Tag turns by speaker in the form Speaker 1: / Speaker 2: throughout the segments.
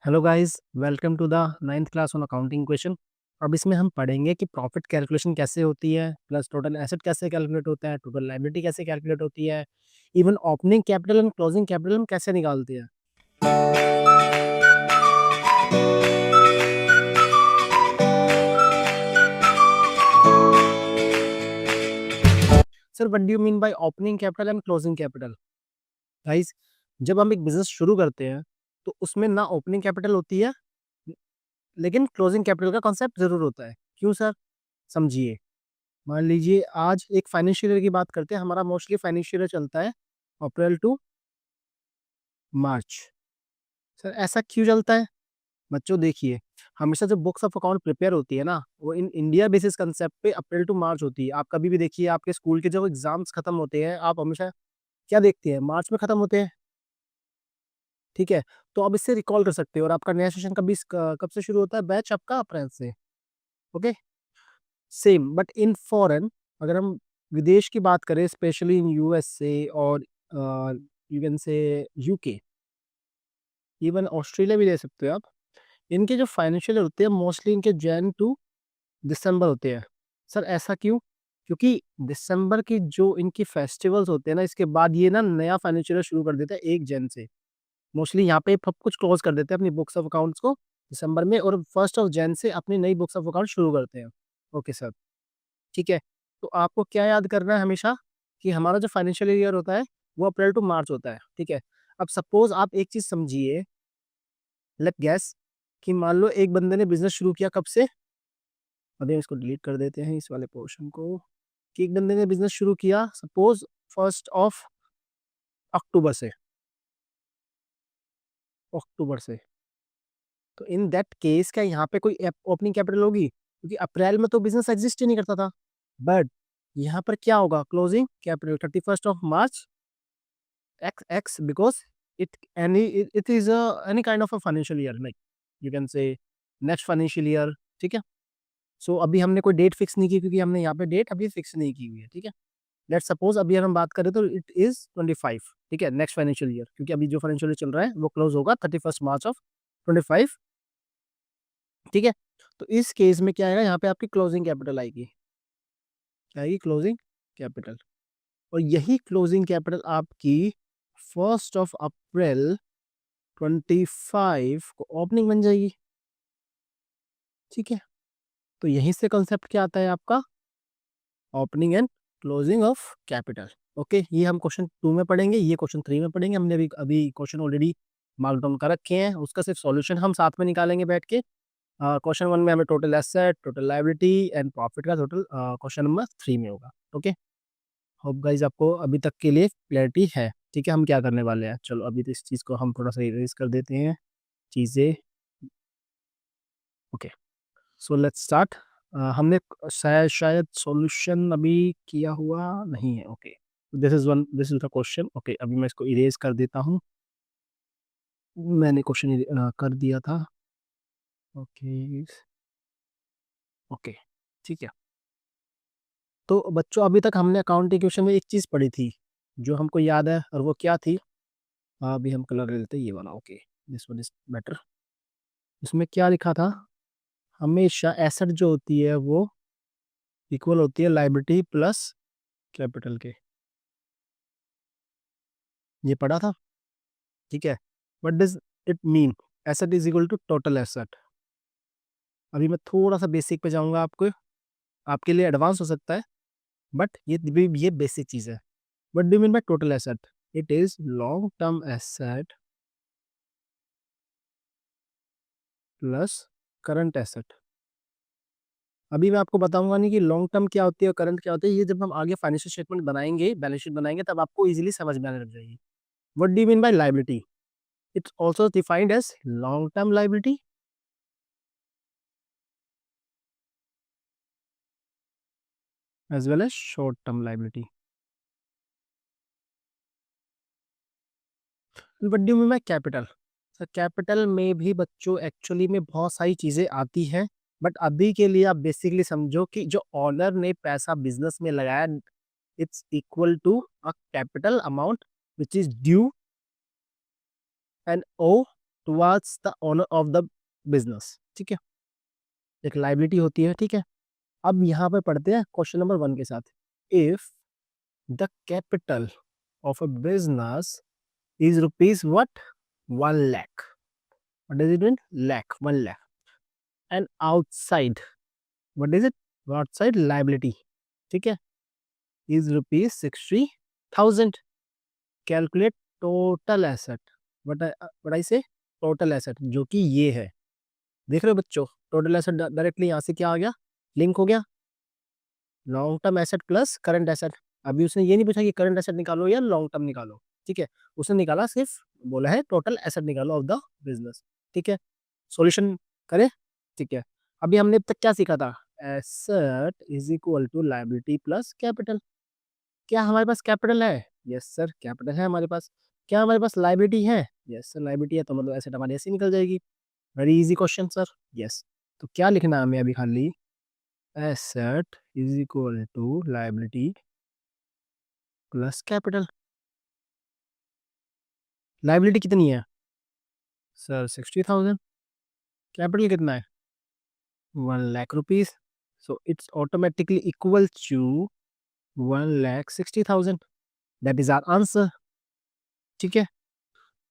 Speaker 1: Hello guys, welcome to the ninth class on accounting question. अब इसमें हम पढ़ेंगे कि प्रॉफिट कैलकुलेशन कैसे होती है, प्लस टोटल एसेट कैसे कैलकुलेट होता है, टोटल लायबिलिटी कैसे कैलकुलेट होती है, even opening capital and closing capital हम कैसे निकालते हैं। Sir, what do you mean by opening capital and closing capital? Guys, जब हम एक बिजनेस शुरू करते हैं तो उसमें ना ओपनिंग कैपिटल होती है, लेकिन क्लोजिंग कैपिटल का कॉन्सेप्ट जरूर होता है। क्यों सर? समझिए। मान लीजिए आज एक फाइनेंशियल ईयर की बात करते हैं। हमारा मोस्टली फाइनेंशियल ईयर चलता है अप्रैल टू मार्च। सर, ऐसा क्यों चलता है? बच्चों देखिए, हमेशा जब बुक्स ऑफ अकाउंट प्रिपेयर होती है ना, वो इन इंडिया बेसिस कंसेप्ट पे अप्रैल टू मार्च होती है। आप कभी भी देखिए, आपके स्कूल के जब एग्जाम्स खत्म होते हैं, आप हमेशा क्या देखते हैं? मार्च में खत्म होते हैं। ठीक है, तो आप इससे रिकॉल कर सकते हो। और आपका नया सेशन कब से शुरू होता है? बैच आपका अप्रैल से। Okay, same but in foreign. अगर हम विदेश की बात करें, स्पेशली इन यूएसए और you can say UK, even Australia भी ले सकते हो आप। इनके जो फाइनेंशियल ईयर होते हैं मोस्टली इनके जैन टू दिसंबर होते हैं। सर, ऐसा क्यों? क्योंकि दिसंबर की जो इनकी फेस्टिवल्स होते हैं ना, इसके बाद ये ना नया फाइनेंशियल ईयर शुरू कर देते हैं 1 जन से। मोस्टली यहाँ पे सब कुछ क्लोज कर देते हैं अपनी बुक्स ऑफ अकाउंट्स को दिसंबर में, और 1 ऑफ जैन से अपनी नई बुक्स ऑफ अकाउंट शुरू करते हैं। ओके सर, ठीक है। तो आपको क्या याद करना है हमेशा कि हमारा जो फाइनेंशियल ईयर होता है वो अप्रैल टू मार्च होता है। ठीक है, अब सपोज आप एक चीज समझिए, लेट गैस, कि मान लो एक बंदे ने बिजनेस शुरू किया कब से। अभी हम इसको डिलीट कर देते हैं इस वाले पोर्शन को। कि एक बंदे ने बिजनेस शुरू किया सपोज 1 अक्टूबर से। अक्टूबर से, तो इन दैट केस क्या यहाँ पे कोई ओपनिंग कैपिटल होगी? क्योंकि अप्रैल में तो बिजनेस एग्जिस्ट ही नहीं करता था। बट यहाँ पर क्या होगा? Closing capital 31 of March x x, because it is a any kind of a financial year, like you can say next financial year। ठीक है, सो अभी हमने कोई डेट फिक्स नहीं की, क्योंकि हमने यहाँ पे डेट अभी फिक्स नहीं की हुई है। ठीक है, लेट सपोज अभी अगर हम बात करें तो इट इज 25। ठीक है, नेक्स्ट फाइनेंशियल ईयर, क्योंकि अभी जो फाइनेंशियल ईयर चल रहा है वो क्लोज होगा 31 मार्च ऑफ 25। ठीक है, तो इस केस में क्या आएगा? यहाँ पे आपकी क्लोजिंग कैपिटल आएगी। क्या आएगी? Closing capital. और यही क्लोजिंग कैपिटल आपकी 1 अप्रैल 25 को ओपनिंग बन जाएगी। ठीक है, तो यहीं से कंसेप्ट क्या आता है आपका? Opening and closing of capital. Okay, ये हम क्वेश्चन 2 में पढ़ेंगे, ये क्वेश्चन 3 में पढ़ेंगे। हमने अभी अभी क्वेश्चन ऑलरेडी मार्क डाउन कर रखे हैं, उसका सिर्फ सॉल्यूशन हम साथ में निकालेंगे बैठ के। क्वेश्चन 1 में हमें total asset, total liability and profit का टोटल क्वेश्चन नंबर 3 में होगा। ओके, होप गाइज आपको अभी तक के लिए क्लैरिटी है। ठीक है, हम क्या करने वाले हैं? चलो अभी तो इस चीज़ को हम थोड़ा सा इरेज कर देते हैं चीज़ें। Okay, so let's start. हमने शायद शायद सॉल्यूशन अभी किया हुआ नहीं है। Okay, this is the question. Okay, अभी मैं इसको इरेज कर देता हूँ। मैंने क्वेश्चन कर दिया था। ओके, ओके, ठीक है। तो बच्चों, अभी तक हमने अकाउंटिंग क्वेश्चन में एक चीज़ पढ़ी थी जो हमको याद है, और वो क्या थी? अभी हम कलर ले लेते हैं, ये वाला। Okay, this one is better. इसमें क्या लिखा था? हमेशा एसेट जो होती है वो इक्वल होती है लायबिलिटी प्लस कैपिटल के। ये पढ़ा था। ठीक है, what does it mean? Asset is equal to total asset. अभी मैं थोड़ा सा बेसिक पे जाऊंगा, आपको आपके लिए एडवांस हो सकता है, बट ये बेसिक चीज है। What do mean by total asset? It is long term asset plus current asset. अभी मैं आपको बताऊंगा नहीं कि लॉन्ग टर्म क्या होती है और करंट क्या होती है। ये जब हम आगे फाइनेंशियल स्टेटमेंट बनाएंगे, बैलेंस शीट बनाएंगे, तब आपको इजीली समझ में आने लग जाएगी। What do you mean by liability? It's also defined as long term liability as well as short term liability. What do you mean by capital? Sir, capital में भी बच्चों एक्चुअली में बहुत सारी चीजें आती हैं, बट अभी के लिए आप बेसिकली समझो कि जो ऑनर ने पैसा बिजनेस में लगाया, it's equal to a capital amount which is due and owe towards the owner of the business, ठीक है, एक लाइबिलिटी होती है, ठीक है। अब यहाँ पर पढ़ते हैं क्वेश्चन नंबर 1 के साथ। If the capital of a business is rupees what 1 lakh, what does it mean, lakh 1 lakh, and outside, what is it, outside liability, ठीक है, is rupees 60,000, calculate total asset, what I say, total asset, जो कि ये है, देख रहे हो बच्चों, टोटल एसेट डायरेक्टली यहाँ से क्या आ गया, लिंक हो गया, long term asset plus current asset. अभी उसने ये नहीं पूछा कि करंट एसेट निकालो या लॉन्ग टर्म निकालो, ठीक है, उसने निकाला सिर्फ, बोला है टोटल एसेट निकालो ऑफ द बिजनेस, ठीक है। सॉल्यूशन करें, ठीक है। अभी हमने अब तक क्या सीखा था, asset is equal to liability plus capital. क्या हमारे पास कैपिटल है, यस सर कैपिटल है हमारे पास। क्या हमारे पास लायबिलिटी है, यस सर लायबिलिटी है, तो मतलब एसेट हमारी ऐसे निकल जाएगी। Very easy question sir, yes. तो क्या लिखना है हमें अभी, खाली asset is equal to liability plus capital. Liability कितनी है सर, 60,000, कैपिटल कितना है 1 lakh rupees, so it's automatically equal to 1,60,000, that is our answer, ठीक है।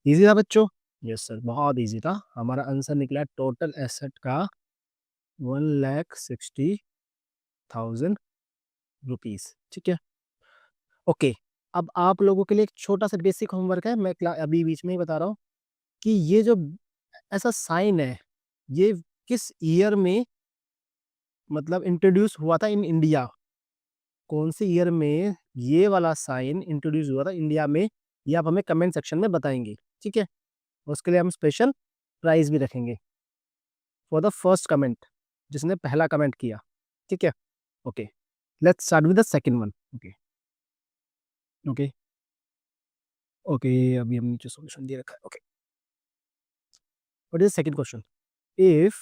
Speaker 1: इजी था बच्चों, यस सर बहुत इजी था, हमारा आंसर निकला टोटल एसेट का 1,60,000 रुपीज, ठीक है। ओके, अब आप लोगों के लिए एक छोटा सा बेसिक होमवर्क है, मैं अभी बीच में ही बता रहा हूँ कि ये जो ऐसा साइन है, ये किस ईयर में मतलब इंट्रोड्यूस हुआ था इन इंडिया, कौन से ईयर में ये वाला साइन इंट्रोड्यूस हुआ था इंडिया में, ये आप हमें कमेंट सेक्शन में बताएंगे, ठीक है। उसके लिए हम स्पेशल प्राइज भी रखेंगे फॉर द फर्स्ट कमेंट, जिसने पहला कमेंट किया, ठीक है। Okay, let's start with the second one. Okay okay okay, अभी हम नीचे सॉल्यूशन दे रखा है। Okay, what is second question, if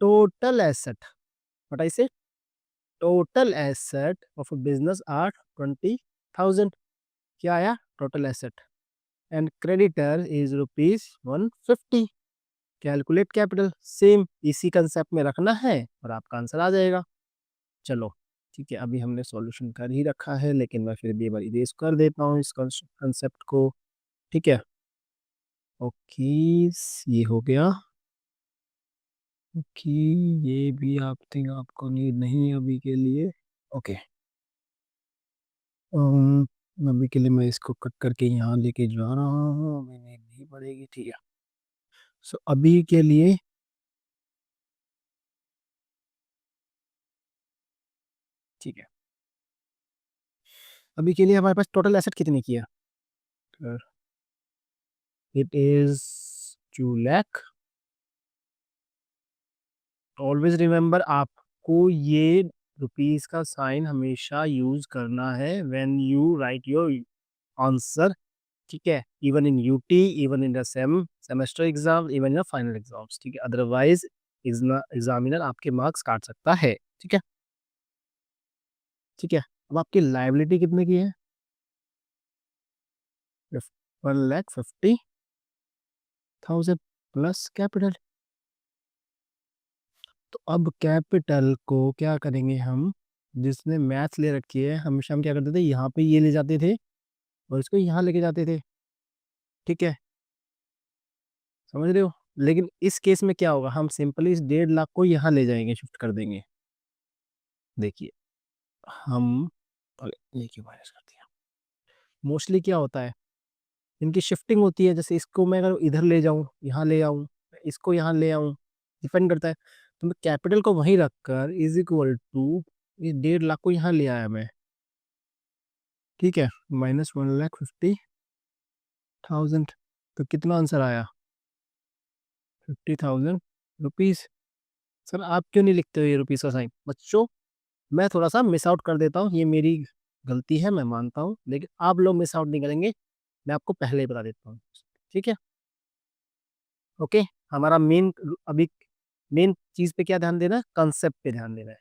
Speaker 1: total asset, what I say, total asset of a business are 20,000, क्या आया total asset, and creditor is rupees 150, calculate capital, same इसी concept में रखना है और आपका आंसर आ जाएगा। चलो ठीक है, अभी हमने सॉल्यूशन कर ही रखा है, लेकिन मैं फिर भी एक बार इरेज कर देता हूँ इस कंसेप्ट को, ठीक है। ओके, ये हो गया। ओके, ये भी आप थिंक आपको नीड नहीं है अभी के लिए। ओके, अभी के लिए मैं इसको कट करके यहाँ लेके जा रहा हूँ, अभी नीड नहीं पड़ेगी, ठीक है। सो अभी के लिए ठीक है, अभी के लिए हमारे पास टोटल एसेट कितनी की है, it is 2 lakh। Always remember, आपको ये रुपीस का साइन हमेशा यूज करना है when you right your answer, ठीक है, even in UT, even in the semester exam, even in final exams, ठीक है, अदरवाइज एग्जामिनर आपके मार्क्स काट सकता है, ठीक है। ठीक है, अब आपकी लाइबिलिटी कितने की है, 1,50,000 प्लस कैपिटल। तो अब कैपिटल को क्या करेंगे हम, जिसने मैथ्स ले रखी है, हमेशा हम क्या करते थे, यहाँ पे ये ले जाते थे और इसको यहाँ लेके जाते थे, ठीक है, समझ रहे हो। लेकिन इस केस में क्या होगा, हम सिंपली इस 1.5 लाख को यहाँ ले जाएंगे, शिफ्ट कर देंगे। देखिए हम, ये क्यों माइनस कर दिया, मोस्टली क्या होता है, इनकी शिफ्टिंग होती है, जैसे इसको मैं अगर इधर ले जाऊँ, यहाँ ले आऊँ, इसको यहाँ ले आऊँ, डिपेंड करता है। तो मैं कैपिटल को वहीं रखकर इज इक्वल टू ये 1.5 लाख को यहाँ ले आया मैं, ठीक है, -1,50,000, तो कितना आंसर आया, 50,000 रुपीज। सर आप क्यों नहीं लिखते हो ये रुपीज का साइन बच्चों, मैं थोड़ा सा मिस आउट कर देता हूँ, ये मेरी गलती है, मैं मानता हूँ, लेकिन आप लोग मिस आउट नहीं करेंगे, मैं आपको पहले ही बता देता हूँ, ठीक है। ओके, हमारा मेन अभी मेन चीज पे क्या ध्यान देना है, कंसेप्ट पे ध्यान देना है।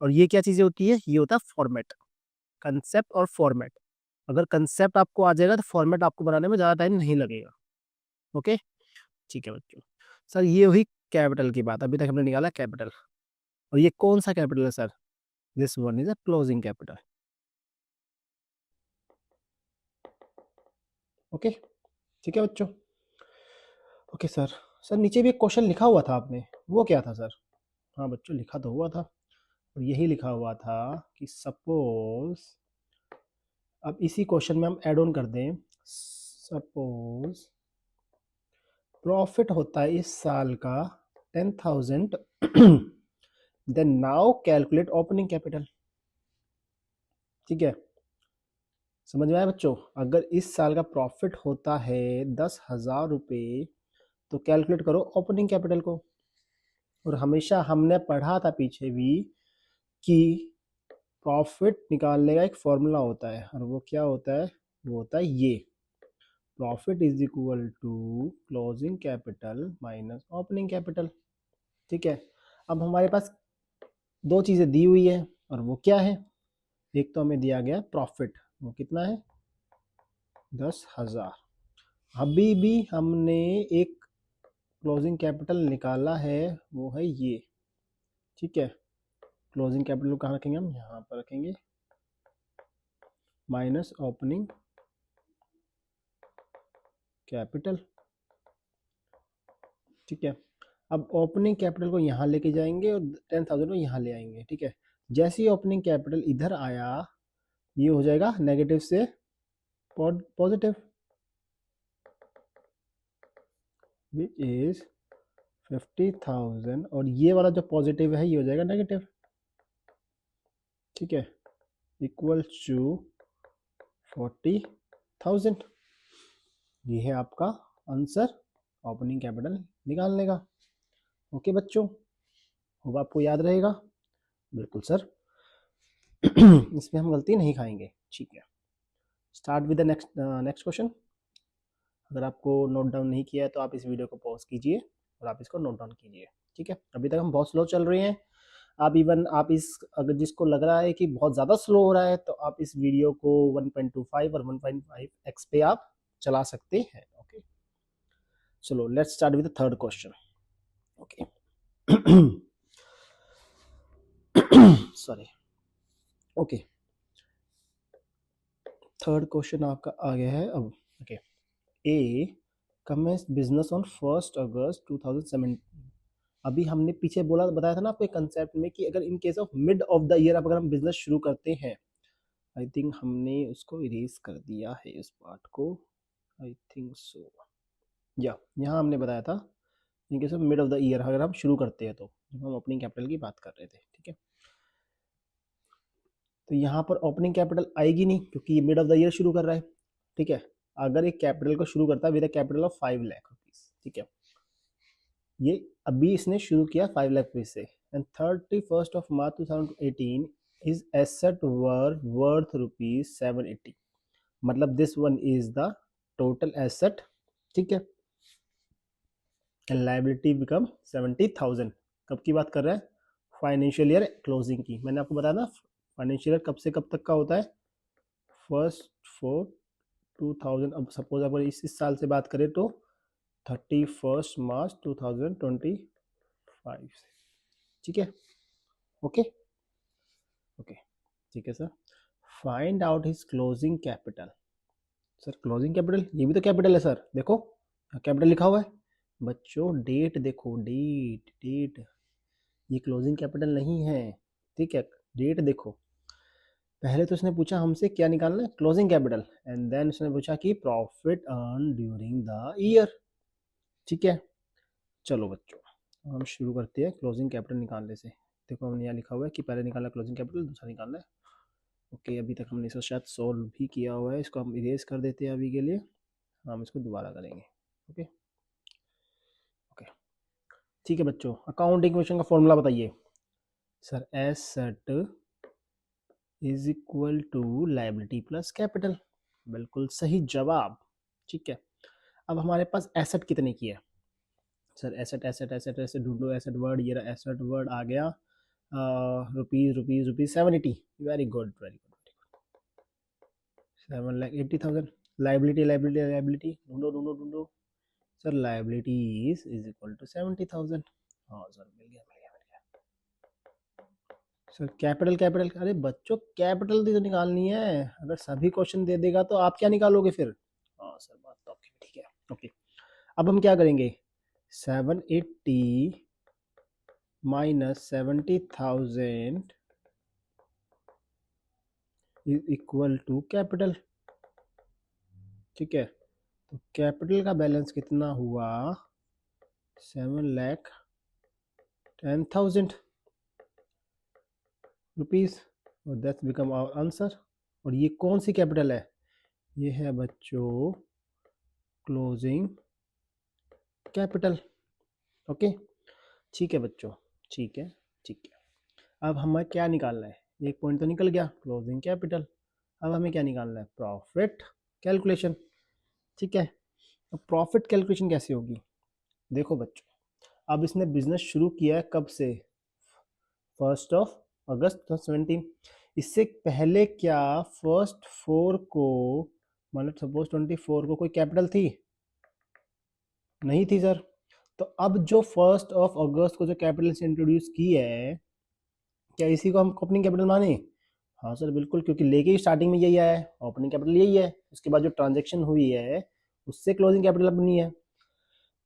Speaker 1: और ये क्या चीजें होती है, ये होता है फॉर्मेट, कंसेप्ट और फॉर्मेट। अगर कंसेप्ट आपको आ जाएगा तो फॉर्मेट आपको बनाने में ज्यादा टाइम नहीं लगेगा, ओके। ठीक है बच्चों। सर ये हुई कैपिटल की बात, अभी तक हमने निकाला कैपिटल। और ये कौन सा कैपिटल है sir? This one is a closing capital. Okay, ठीक है बच्चों। Okay sir. सर नीचे भी एक क्वेश्चन लिखा हुआ था आपने, वो क्या था सर? हाँ बच्चों, लिखा तो हुआ था, और यही लिखा हुआ था कि सपोज, अब इसी क्वेश्चन में हम ऐड ऑन कर दें, सपोज प्रॉफिट होता है इस साल का 10,000, then now calculate opening capital. ठीक है, समझ में आया बच्चों? अगर इस साल का प्रॉफिट होता है 10,000 रुपये, तो कैलकुलेट करो ओपनिंग कैपिटल को। और हमेशा हमने पढ़ा था पीछे भी कि प्रॉफिट निकालने का एक फॉर्मूला होता है, और वो क्या होता है? वो होता है ये, profit is equal to closing capital minus opening capital. ठीक है, अब हमारे पास दो चीज़ें दी हुई है, और वो क्या है? एक तो हमें दिया गया प्रॉफिट, वो कितना है? 10,000। अभी भी हमने एक क्लोजिंग कैपिटल निकाला है, वो है ये। ठीक है, क्लोजिंग कैपिटल कहाँ रखेंगे? हम यहाँ पर रखेंगे, माइनस ओपनिंग कैपिटल। ठीक है, अब ओपनिंग कैपिटल को यहाँ लेके जाएंगे और 10,000 को यहाँ ले आएंगे। ठीक है, जैसे ही ओपनिंग कैपिटल इधर आया, ये हो जाएगा नेगेटिव से पॉजिटिव, विच इज 50,000, और ये वाला जो पॉजिटिव है ये हो जाएगा नेगेटिव। ठीक है, इक्वल टू 40,000। ये है आपका आंसर ओपनिंग कैपिटल निकालने का। ओके बच्चों, होगा आपको याद रहेगा? बिल्कुल सर। इसमें हम गलती नहीं खाएंगे। ठीक है, start with the next question. अगर आपको नोट डाउन नहीं किया है तो आप इस वीडियो को पॉज कीजिए और आप इसको नोट डाउन कीजिए। ठीक है, अभी तक हम बहुत स्लो चल रहे हैं। आप इस, अगर जिसको लग रहा है कि बहुत ज़्यादा स्लो हो रहा है, तो आप इस वीडियो को 1.25 और 1.5x पे आप चला सकते हैं। ओके, चलो let's start with the third question. Okay, sorry. Okay, third question आपका आ गया है अब। Okay, a commences business on 1 August 2017। अभी हमने पीछे बोला, बताया था ना आपको कंसेप्ट में कि अगर in case of mid of the year अगर हम बिजनेस शुरू करते हैं, आई थिंक हमने उसको इरेज कर दिया है इस पार्ट को, आई थिंक सो, या यहाँ हमने बताया था in case of mid of the year अगर हम शुरू करते हैं, तो जब हम ओपनिंग कैपिटल की बात कर रहे थे। ठीक है, तो यहाँ पर ओपनिंग कैपिटल आएगी नहीं क्योंकि ये मिड ऑफ द ईयर शुरू कर रहा है। ठीक है, अगर एक कैपिटल को शुरू करता है with a capital of 5 lakh rupees, ठीक है, ये अभी इसने शुरू किया 5 लाख रुपीज से, and 31 March 2018 is asset worth rupees 780, मतलब this one is the total asset. ठीक है, एंड लाइबिलिटी बिकम 70,000। कब की बात कर रहे हैं? फाइनेंशियल ईयर क्लोजिंग की। मैंने आपको बताया ना फाइनेंशियल ईयर कब से कब तक का होता है? 1 4 2000। अब सपोज अगर इस साल से बात करें तो 31 मार्च 2025 से। ठीक है, ओके ओके, ठीक है sir. Find out his closing capital. Sir closing capital, ये भी तो कैपिटल है सर, देखो कैपिटल लिखा हुआ है। बच्चों डेट देखो, डेट डेट, ये क्लोजिंग कैपिटल नहीं है। ठीक है, डेट देखो। पहले तो उसने पूछा हमसे क्या निकालना है, क्लोजिंग कैपिटल, एंड देन उसने पूछा कि profit earn during the year. ठीक है, चलो बच्चों हम शुरू करते हैं क्लोजिंग कैपिटल निकालने से। देखो हमने यहाँ लिखा हुआ है कि पहले निकालना क्लोजिंग कैपिटल, दूसरा निकालना है। ओके, अभी तक हमने इसको शायद सॉल्व भी किया हुआ है, इसको हम इरेज कर देते हैं अभी के लिए, हम इसको दोबारा करेंगे। ओके ओके, ठीक है बच्चों, अकाउंटिंग क्वेश्चन का फॉर्मूला बताइए। Sir asset is equal to liability plus capital, बिल्कुल सही जवाब। ठीक है, अब हमारे पास एसेट कितने की है? Sir asset asset asset asset ढूंढो, एसेट वर्ड, ये रहा एसेट वर्ड आ गया, rupees rupees rupees 780। Very good very good, 7,80,000। Liability liability liability ढूंढो ढूंढो ढूंढो, sir liabilities is equal to 70,000। हाँ सर मिल गया। सर कैपिटल कैपिटल, अरे बच्चों कैपिटल तो निकालनी है, अगर सभी क्वेश्चन दे देगा तो आप क्या निकालोगे फिर। हाँ सर बात तो आपकी ठीक है। ओके अब हम क्या करेंगे, 780 minus 70,000 is equal to capital. ठीक है, तो कैपिटल का बैलेंस कितना हुआ, 7,10,000 रुपीज, और दैट्स बिकम आवर आंसर। और ये कौन सी कैपिटल है, ये है बच्चों क्लोजिंग कैपिटल। ओके ठीक है बच्चों, ठीक है ठीक है। अब हमें क्या निकालना है, एक पॉइंट तो निकल गया क्लोजिंग कैपिटल। अब हमें क्या निकालना है, प्रॉफिट कैलकुलेशन। ठीक है, अब प्रॉफिट कैलकुलेशन कैसे होगी, देखो बच्चों अब इसने बिजनेस शुरू किया है कब से, 1 अगस्त 2017। इससे पहले क्या फर्स्ट 4 को, मतलब सपोज 24 को कोई कैपिटल थी, नहीं थी सर। तो अब जो 1 अगस्त को जो कैपिटल से इंट्रोड्यूस की है, क्या इसी को हम ओपनिंग कैपिटल माने। हाँ सर बिल्कुल, क्योंकि लेके ही स्टार्टिंग में यही आया है, ओपनिंग कैपिटल यही है, उसके बाद जो ट्रांजेक्शन हुई है उससे क्लोजिंग कैपिटल बनी है।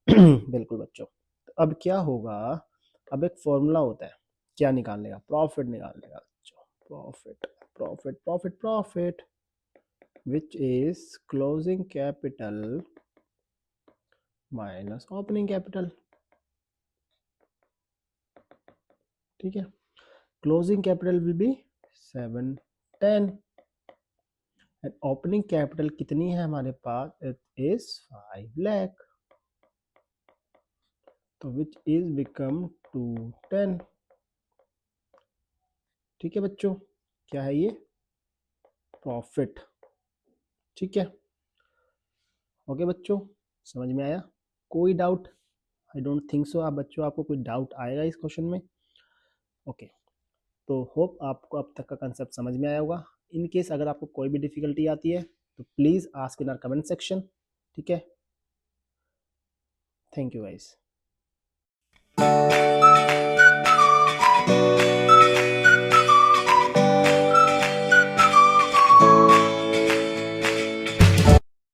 Speaker 1: बिल्कुल बच्चों, तो अब क्या होगा, अब एक फॉर्मूला होता है क्या निकालने का, प्रॉफिट निकालने का बच्चों, profit profit profit profit which is closing capital minus opening capital. ठीक है, closing capital will be 710 and opening capital कितनी है हमारे पास, इट इज 5 लाख, तो विच इज बिकम 210। ठीक है बच्चों, क्या है ये, प्रॉफिट। ठीक है, ओके बच्चों समझ में आया, कोई doubt, I don't think so आप बच्चों आपको कोई डाउट आएगा इस क्वेश्चन में। ओके तो होप आपको अब तक का कंसेप्ट समझ में आया होगा। इन केस अगर आपको कोई भी डिफिकल्टी आती है तो please ask in our comment section. ठीक है, थैंक यू गाइस।